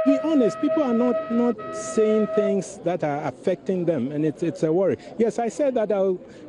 be honest, people are not saying things that are affecting them, and it's a worry. Yes, I said that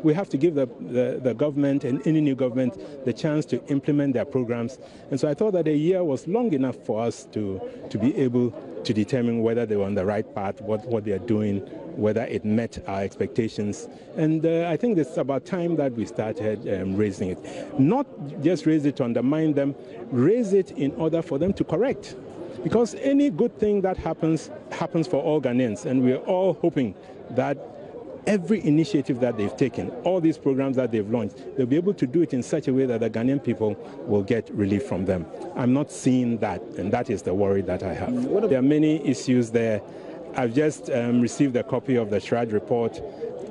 we have to give the government and any new government the chance to implement their programs, and so I thought that a year was long enough for us to be able to determine whether they were on the right path, what they are doing, whether it met our expectations. And I think it's about time that we started raising it. Not just raise it to undermine them, raise it in order for them to correct. Because any good thing that happens for all Ghanaians, and we're all hoping that every initiative that they've taken, all these programs that they've launched, they'll be able to do it in such a way that the Ghanaian people will get relief from them. I'm not seeing that, and that is the worry that I have. There are many issues there. I've just received a copy of the Shrad report.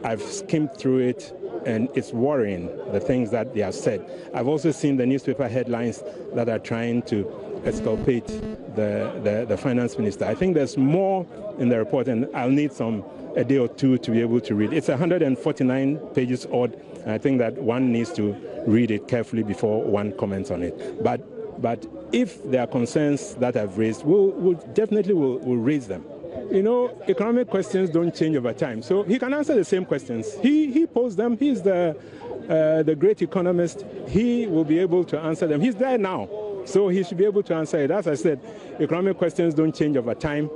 I've skimmed through it, and it's worrying, the things that they have said. I've also seen the newspaper headlines that are trying to exculpate the finance minister. I think there's more in the report, and I'll need a day or two to be able to read. It's 149 pages odd, and I think that one needs to read it carefully before one comments on it. But if there are concerns that I've raised, we'll definitely raise them. You know, economic questions don't change over time, so he can answer the same questions. He posed them. He's the great economist. He will be able to answer them. He's there now, so he should be able to answer it. As I said, economic questions don't change over time.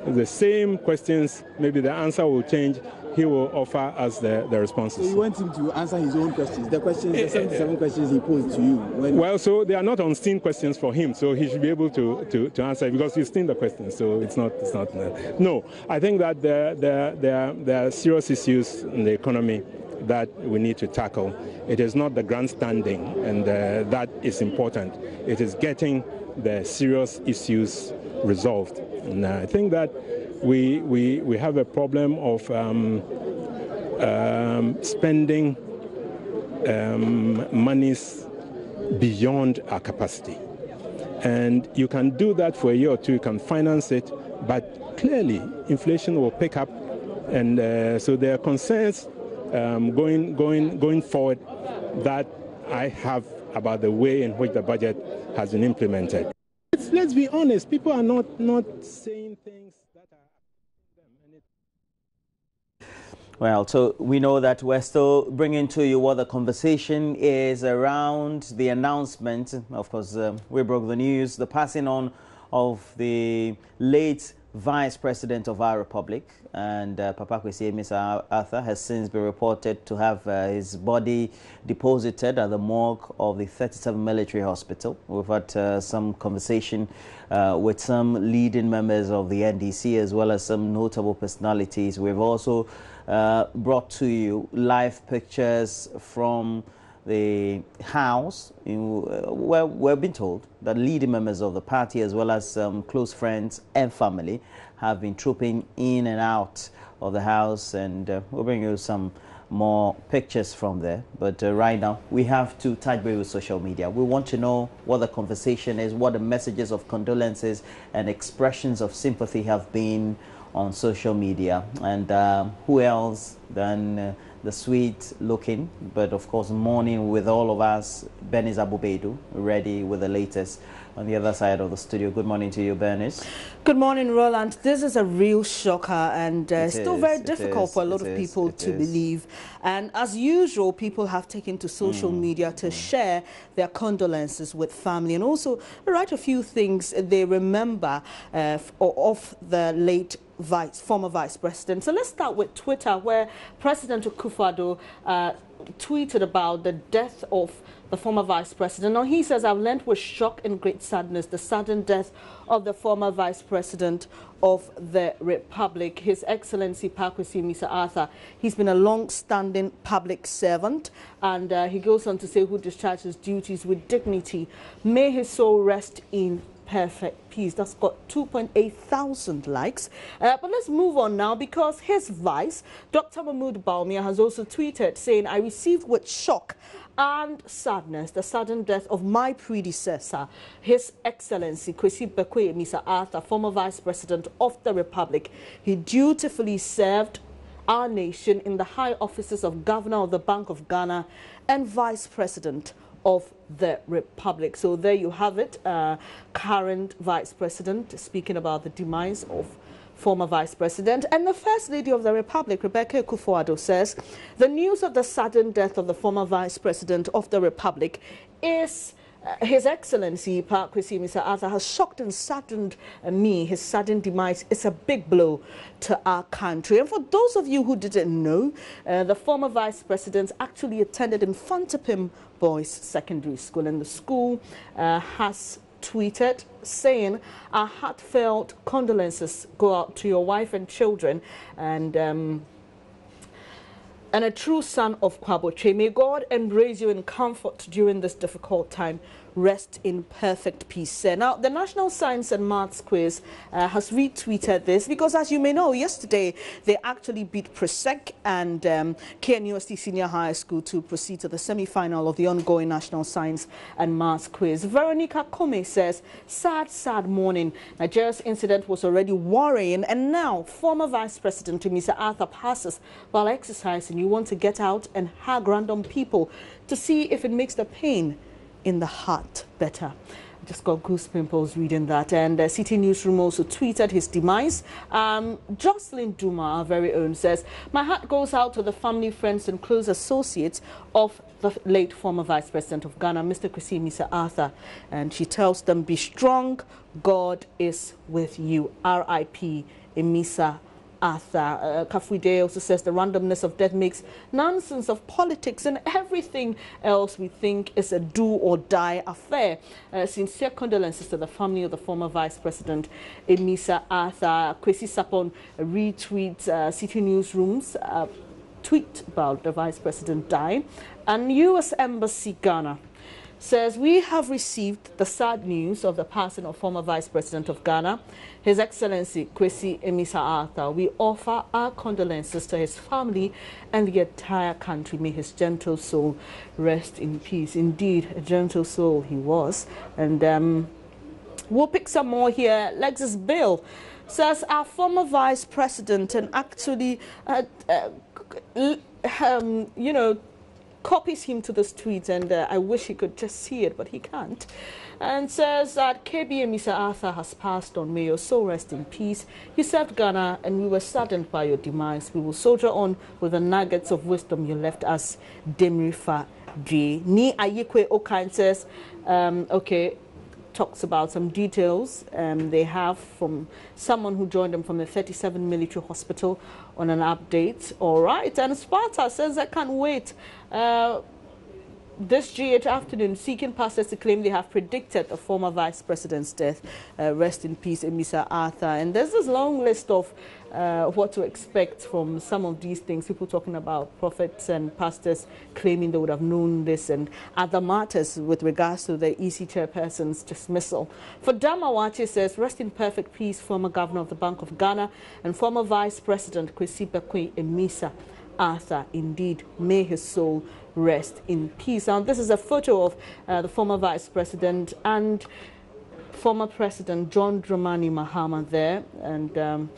The same questions, maybe the answer will change. He will offer us the responses. So you want him to answer his own questions, the 77 questions he posed to you? Well, so they are not unseen questions for him, so he should be able to answer because he's seen the questions, so it's not. No, I think that there are serious issues in the economy that we need to tackle. It is not the grandstanding, and that is important. It is getting the serious issues resolved. And I think that we have a problem of spending monies beyond our capacity. And you can do that for a year or two, you can finance it, but clearly inflation will pick up. And so there are concerns going forward that I have about the way in which the budget has been implemented. Let's be honest, people are not saying things that are affecting them. Well, so we know that we're still bringing to you what the conversation is around the announcement. Of course, we broke the news, the passing on of the late Vice President of our Republic, and Papa Kwesi Mr. Arthur has since been reported to have his body deposited at the morgue of the 37 Military Hospital. We've had some conversation with some leading members of the NDC as well as some notable personalities. We've also brought to you live pictures from the house, where we've been told that leading members of the party as well as some close friends and family have been trooping in and out of the house, and we'll bring you some more pictures from there. But right now we have to touch base with social media. We want to know what the conversation is, what the messages of condolences and expressions of sympathy have been on social media, and who else than the sweet looking, but of course mourning with all of us, Bernice Abubedu, ready with the latest on the other side of the studio. Good morning to you, Bernice. Good morning, Roland. This is a real shocker, and still very difficult for a lot of people to believe. And as usual, people have taken to social media to share their condolences with family, and also write a few things they remember of the late former vice president. So let's start with Twitter, where President Akufo-Addo tweeted about the death of the former vice president. Now he says, "I've learned with shock and great sadness the sudden death of the former vice president of the Republic, His Excellency Kwesi Mr. Arthur. He's been a long-standing public servant," and he goes on to say, "who discharged his duties with dignity. May his soul rest in perfect peace." That's got 2.8 thousand likes. But let's move on now, because his vice, Dr. Mahmoud Bawumia, has also tweeted saying, "I received with shock and sadness the sudden death of my predecessor, His Excellency Kwesi Mr. Arthur, former Vice President of the Republic. He dutifully served our nation in the high offices of Governor of the Bank of Ghana and Vice President of the Republic. So there you have it, current Vice President speaking about the demise of former Vice President. And the First Lady of the Republic, Rebecca Akufo-Addo, says the news of the sudden death of the former Vice President of the Republic is His Excellency Park Kwesi Mr. Arthur has shocked and saddened me. His sudden demise is a big blow to our country. And for those of you who didn't know, the former Vice President actually attended Infantapim Boys Secondary School, and the school has tweeted saying, "Our heartfelt condolences go out to your wife and children, and a true son of Kwaboche. May God embrace you in comfort during this difficult time. Rest in perfect peace." Now, the National Science and Maths Quiz has retweeted this because, as you may know, yesterday they actually beat Presec and KNUST Senior High School to proceed to the semi-final of the ongoing National Science and Maths Quiz. Veronica Kome says, sad, sad morning. Nigeria's incident was already worrying, and now former Vice President Mr. Arthur passes while exercising. You want to get out and hug random people to see if it makes the pain in the heart better. I just got goose pimples reading that. And City Newsroom also tweeted his demise. Jocelyn Duma, our very own, says, "My heart goes out to the family, friends and close associates of the late former Vice President of Ghana, Mr. Kwesi Mr. Arthur." And she tells them, "Be strong, God is with you. R.I.P. Emisa Arthur." Kafuide also says the randomness of death makes nonsense of politics and everything else we think is a do or die affair. Sincere condolences to the family of the former Vice President Emisa Arthur. Kwesi Sapon retweets City Newsroom's tweet about the Vice President dying. And U.S. Embassy Ghana says, "We have received the sad news of the passing of former Vice President of Ghana, His Excellency Kwesi Emisa Arthur. We offer our condolences to his family and the entire country. May his gentle soul rest in peace." Indeed, a gentle soul he was. And we'll pick some more here. Lexus Bill says, "Our former Vice President," and actually, you know, copies him to this tweet, and I wish he could just see it, but he can't, and says that KB Mr. Arthur has passed on. May your soul rest in peace. You served Ghana, and we were saddened by your demise. We will soldier on with the nuggets of wisdom you left us. Demrifa J. Ni Ayekwe Okan says, okay, talks about some details they have from someone who joined them from the 37 military hospital on an update. All right, and Sparta says, "I can't wait. This GH afternoon, seeking pastors to claim they have predicted the former Vice President's death. Rest in peace, Emisa Arthur." And there's this long list of what to expect from some of these things. People talking about prophets and pastors claiming they would have known this, and other matters with regards to the EC chairperson's dismissal. For Damawachi says, "Rest in perfect peace, former governor of the Bank of Ghana and former Vice President Kwesi Bekwe Emisa Arthur. Indeed, may his soul rest in peace." Now, this is a photo of the former Vice President and former President John Dramani Mahama there. And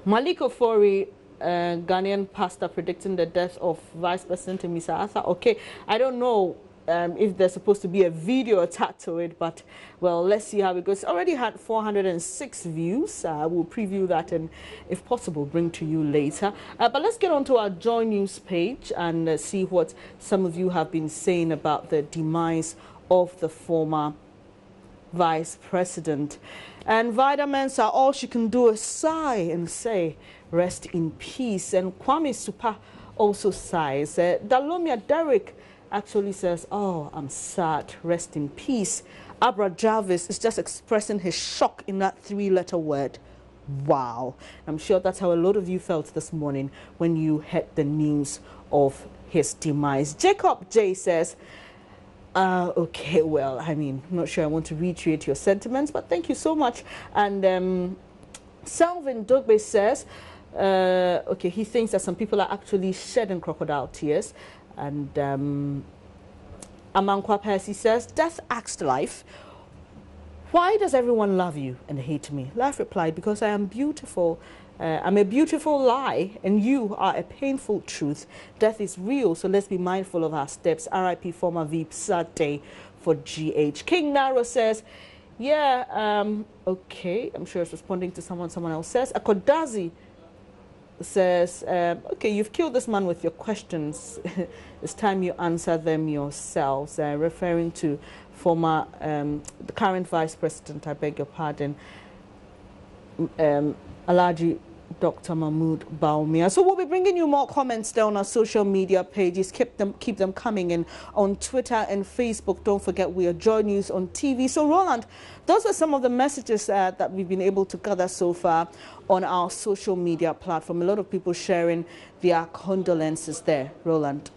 Malik Ofori, Ghanaian pastor, predicting the death of Vice President Emisa Arthur. Okay, I don't know if there's supposed to be a video attached to it, but well, let's see how it goes. Already had 406 views. We'll preview that and, if possible, bring to you later. But let's get on to our JoyNews page and see what some of you have been saying about the demise of the former Vice President. And vitamins are all she can do is sigh and say, "Rest in peace." And Kwame Supa also sighs. Dalomia Derek actually says, "Oh, I'm sad. Rest in peace." Abra Jarvis is just expressing his shock in that 3-letter word. Wow. I'm sure that's how a lot of you felt this morning when you heard the news of his demise. Jacob J says, okay, well, I mean, I'm not sure I want to reiterate your sentiments, but thank you so much. And Salvin Dogbe says, okay, he thinks that some people are actually shedding crocodile tears. And Amankwa Percy says, "Death asked life, why does everyone love you and hate me?" Life replied, "Because I am beautiful I'm a beautiful lie, and you are a painful truth. Death is real, so let's be mindful of our steps. R.I.P. former VP, sad day for GH. King Naro says, yeah, okay, I'm sure it's responding to someone else says. Akodazi says, okay, you've killed this man with your questions. It's time you answer them yourselves. Referring to former, the current Vice President, I beg your pardon, Alhaji Dr. Mahmood Bawumia. So we'll be bringing you more comments down on our social media pages. Keep them coming in on Twitter and Facebook. Don't forget, we are JoyNews on TV. So Roland, those are some of the messages that we've been able to gather so far on our social media platform. A lot of people sharing their condolences there. Roland.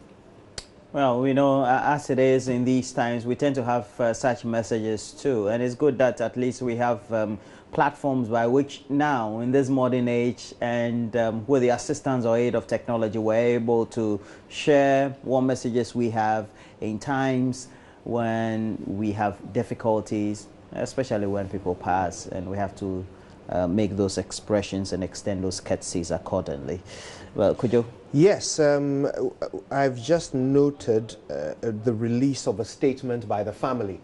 Well, we know, as it is in these times, we tend to have such messages too. And it's good that at least we have platforms by which now, in this modern age, and with the assistance or aid of technology, we're able to share what messages we have in times when we have difficulties, especially when people pass, and we have to make those expressions and extend those courtesies accordingly. Well, could you? Yes, I've just noted the release of a statement by the family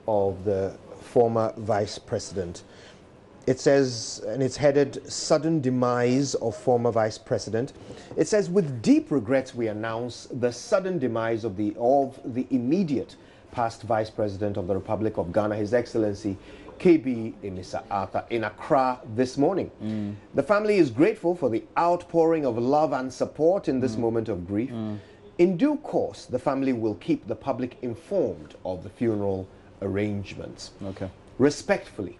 of the former Vice President. It says, and it's headed, "Sudden Demise of Former Vice President." It says, "With deep regret, we announce the sudden demise of the immediate past Vice President of the Republic of Ghana, His Excellency KB Emisa Arthur, in Accra this morning. The family is grateful for the outpouring of love and support in this moment of grief. In due course, the family will keep the public informed of the funeral arrangements. Okay. Respectfully,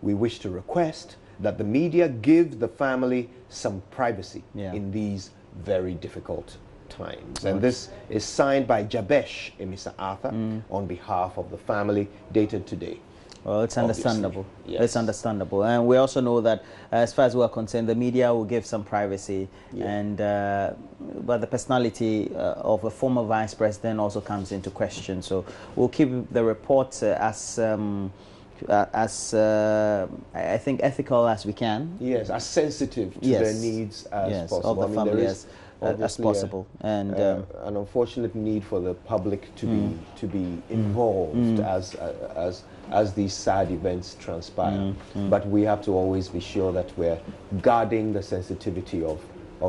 we wish to request that the media give the family some privacy in these very difficult times." And this is signed by Jabesh Emisa Arthur on behalf of the family, dated today. Well, it's understandable. Yes. It's understandable. And we also know that as far as we're concerned, the media will give some privacy. And but the personality of a former vice president also comes into question. So we'll keep the report as I think ethical as we can. Yes, as sensitive to their needs as possible. Of the family as possible. And an unfortunate need for the public to be involved as these sad events transpire. But we have to always be sure that we're guarding the sensitivity of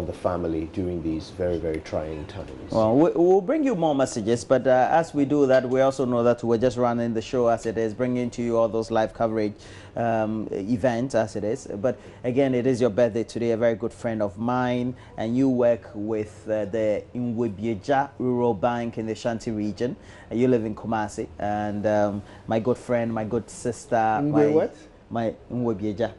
the family during these very, very trying times. Well, we'll bring you more messages, but as we do that, we also know that we're just running the show as it is, bringing to you all those live coverage events as it is. But again, it is your birthday today, a very good friend of mine, and you work with the Nwebieja Rural Bank in the Shanti region. You live in Kumasi, and my good friend, my good sister, my Nwebieja.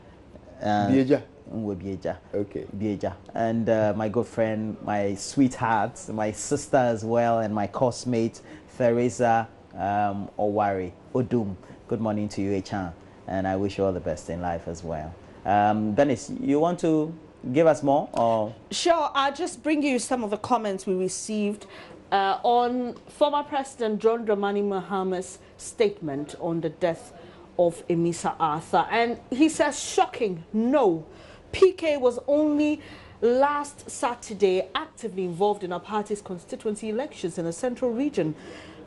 Okay. Bieja. And my good friend, my sweetheart, my sister as well, and my coursemate, Theresa Owari Odum. Good morning to you, Echan, and I wish you all the best in life as well. Dennis, you want to give us more? Or? Sure, I'll just bring you some of the comments we received on former President John Dramani Mahama's statement on the death of Emisa Arthur. And he says, shocking, no. PK was only last Saturday actively involved in our party's constituency elections in the central region.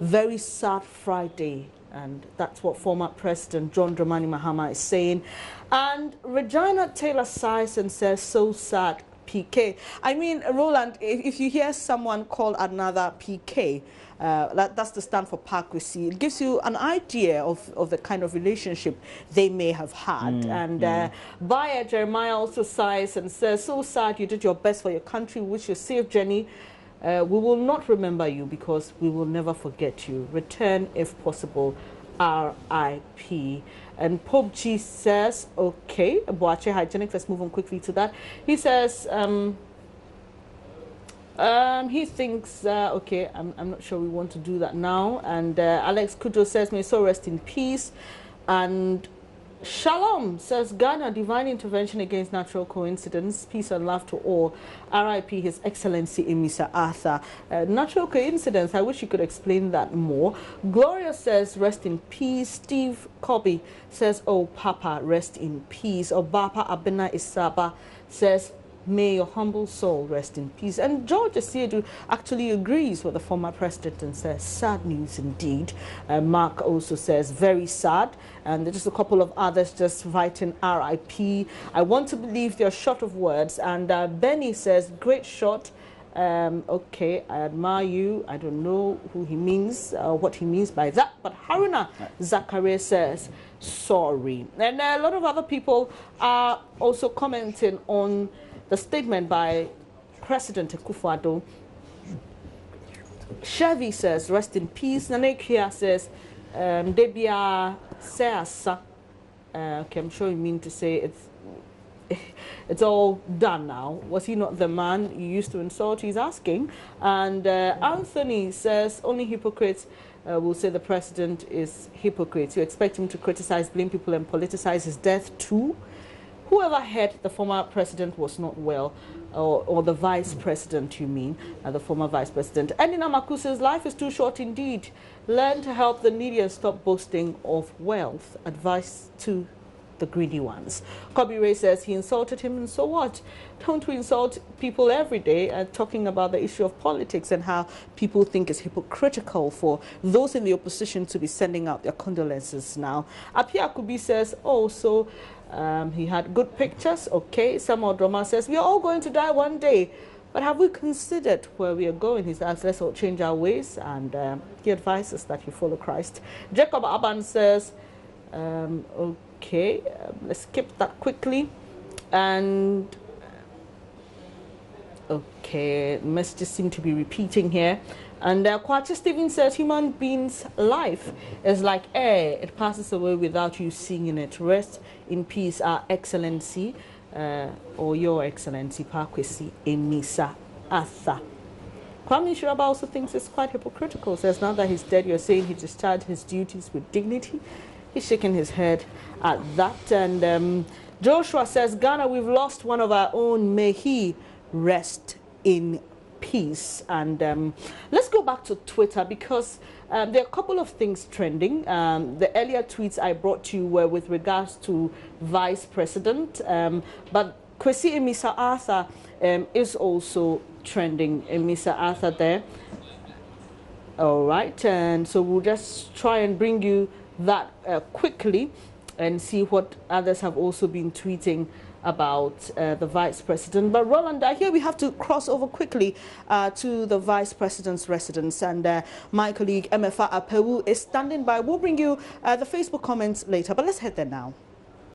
Very sad Friday. And that's what former President John Dramani Mahama is saying. And Regina Taylor sighs and says, so sad, PK. I mean, Roland, if you hear someone call another PK, that's the stand for Parkwesi. It gives you an idea of the kind of relationship they may have had. Buyer Jeremiah also sighs and says, so sad, you did your best for your country, wish you a safe journey. We will not remember you because we will never forget you. Return if possible, R.I.P. And Pope G says, okay, Boache Hygienics, let's move on quickly to that. He says, he thinks, okay, I'm not sure we want to do that now. And Alex Kudo says, may so rest in peace. And Shalom says Ghana divine intervention against natural coincidence, peace and love to all. R.I.P. His Excellency Emisa Arthur. Natural coincidence, I wish you could explain that more. Gloria says rest in peace. Steve Cobby says, oh Papa, rest in peace. Obapa Abena Isaba says, may your humble soul rest in peace. And George Asiedu actually agrees with the former president and says, sad news indeed. Mark also says, very sad. And there's just a couple of others just writing RIP. I want to believe they're short of words. And Benny says, great shot. Okay, I admire you. I don't know who he means, what he means by that. But Haruna Zakaria says, sorry. And a lot of other people are also commenting on the statement by President Akufo-Addo. Chevy says, rest in peace. Nanekia says, Debia Seasa. Okay, I'm sure you mean to say it's all done now. Was he not the man you used to insult? He's asking. And Anthony says, only hypocrites will say the president is hypocrite. You expect him to criticize, blame people and politicize his death too? Whoever heard the former president was not well, or the vice president, you mean, the former vice president. Endina Maku says, life is too short indeed. Learn to help the needy and stop boasting of wealth. Advice to the greedy ones. Kobe Ray says he insulted him, and so what? Don't we insult people every day? Talking about the issue of politics and how people think it's hypocritical for those in the opposition to be sending out their condolences now. Apia Kubi says, oh, so he had good pictures. Okay. Samuel Droma says, we are all going to die one day, but have we considered where we are going? He says, let's all change our ways, and he advises that you follow Christ. Jacob Aban says, okay, let's skip that quickly. And okay, messages seem to be repeating here. And Kwacha Stephen says, human beings' life is like air. It passes away without you seeing it. Rest in peace, Our Excellency, or Your Excellency, Pakwesi Emisa Arthur. Kwame Shiraba also thinks it's quite hypocritical. Says, now that he's dead, you're saying he discharged his duties with dignity. He's shaking his head at that. And Joshua says, Ghana, we've lost one of our own. May he rest in peace. And let's go back to Twitter, because there are a couple of things trending. The earlier tweets I brought to you were with regards to Vice President, but Kwesi Emisa Arthur is also trending. Emisa Arthur there. All right, and so we'll just try and bring you that quickly and see what others have also been tweeting about the Vice President. But Roland, here we have to cross over quickly to the Vice President's residence, and my colleague MFA Apewu is standing by. We'll bring you the Facebook comments later, but let's head there now.